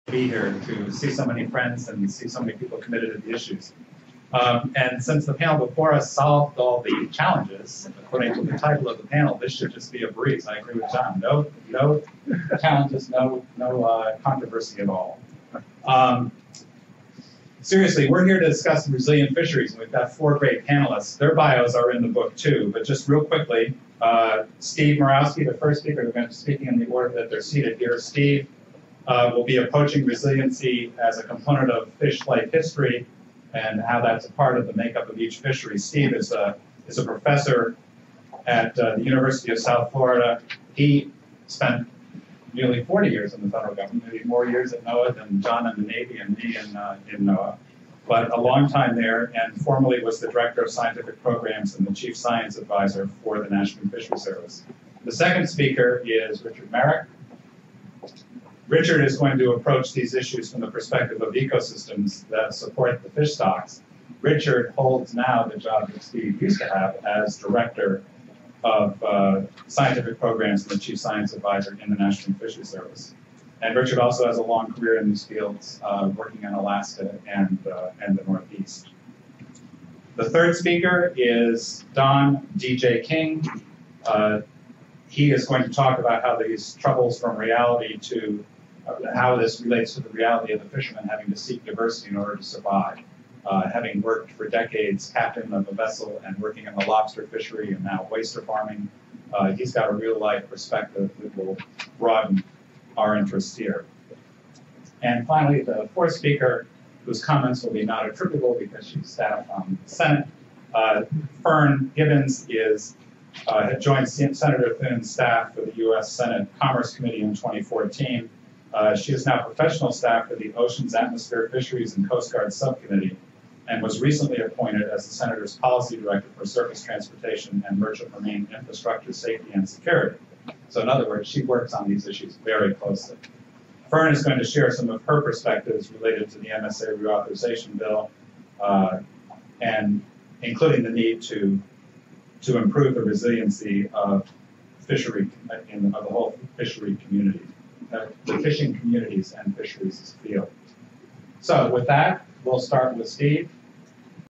be here to see so many friends and see so many people committed to the issues. And since the panel before us solved all the challenges, according to the title of the panel, this should just be a breeze. I agree with John. No challenges, no controversy at all. Seriously, we're here to discuss resilient fisheries, and we've got 4 great panelists. Their bios are in the book too, but just real quickly, Steve Moroski, the first speaker, they're going to be speaking in the order that they're seated here. Steve will be approaching resiliency as a component of fish life history and how that's a part of the makeup of each fishery. Steve is a professor at the University of South Florida. He spent nearly 40 years in the federal government, maybe more years at NOAA than John in the Navy and me in NOAA, but a long time there, and formerly was the Director of Scientific Programs and the Chief Science Advisor for the National Fisheries Service. The second speaker is Richard Merrick. Richard is going to approach these issues from the perspective of ecosystems that support the fish stocks. Richard holds now the job that Steve used to have as Director of Scientific Programs and the Chief Science Advisor in the National Fisheries Service. And Richard also has a long career in these fields, working in Alaska and the Northeast. The third speaker is Don D.J. King. He is going to talk about how these troubles from reality to how this relates to the reality of the fishermen having to seek diversity in order to survive. Having worked for decades, captain of a vessel and working in the lobster fishery and now oyster farming, he's got a real-life perspective that will broaden our interests here. And finally, the fourth speaker, whose comments will be not attributable because she's staff on the Senate, Fern Gibbons had joined Senator Thinn's staff for the U.S. Senate Commerce Committee in 2014. She is now professional staff for the Oceans, Atmosphere, Fisheries, and Coast Guard Subcommittee, and was recently appointed as the Senator's Policy Director for Surface Transportation and Merchant Marine Infrastructure Safety and Security. So in other words, she works on these issues very closely. Fern is going to share some of her perspectives related to the MSA reauthorization bill, and including the need to improve the resiliency of fishery, of the whole fishery community, the fishing communities and fisheries as a field. So with that, we'll start with Steve.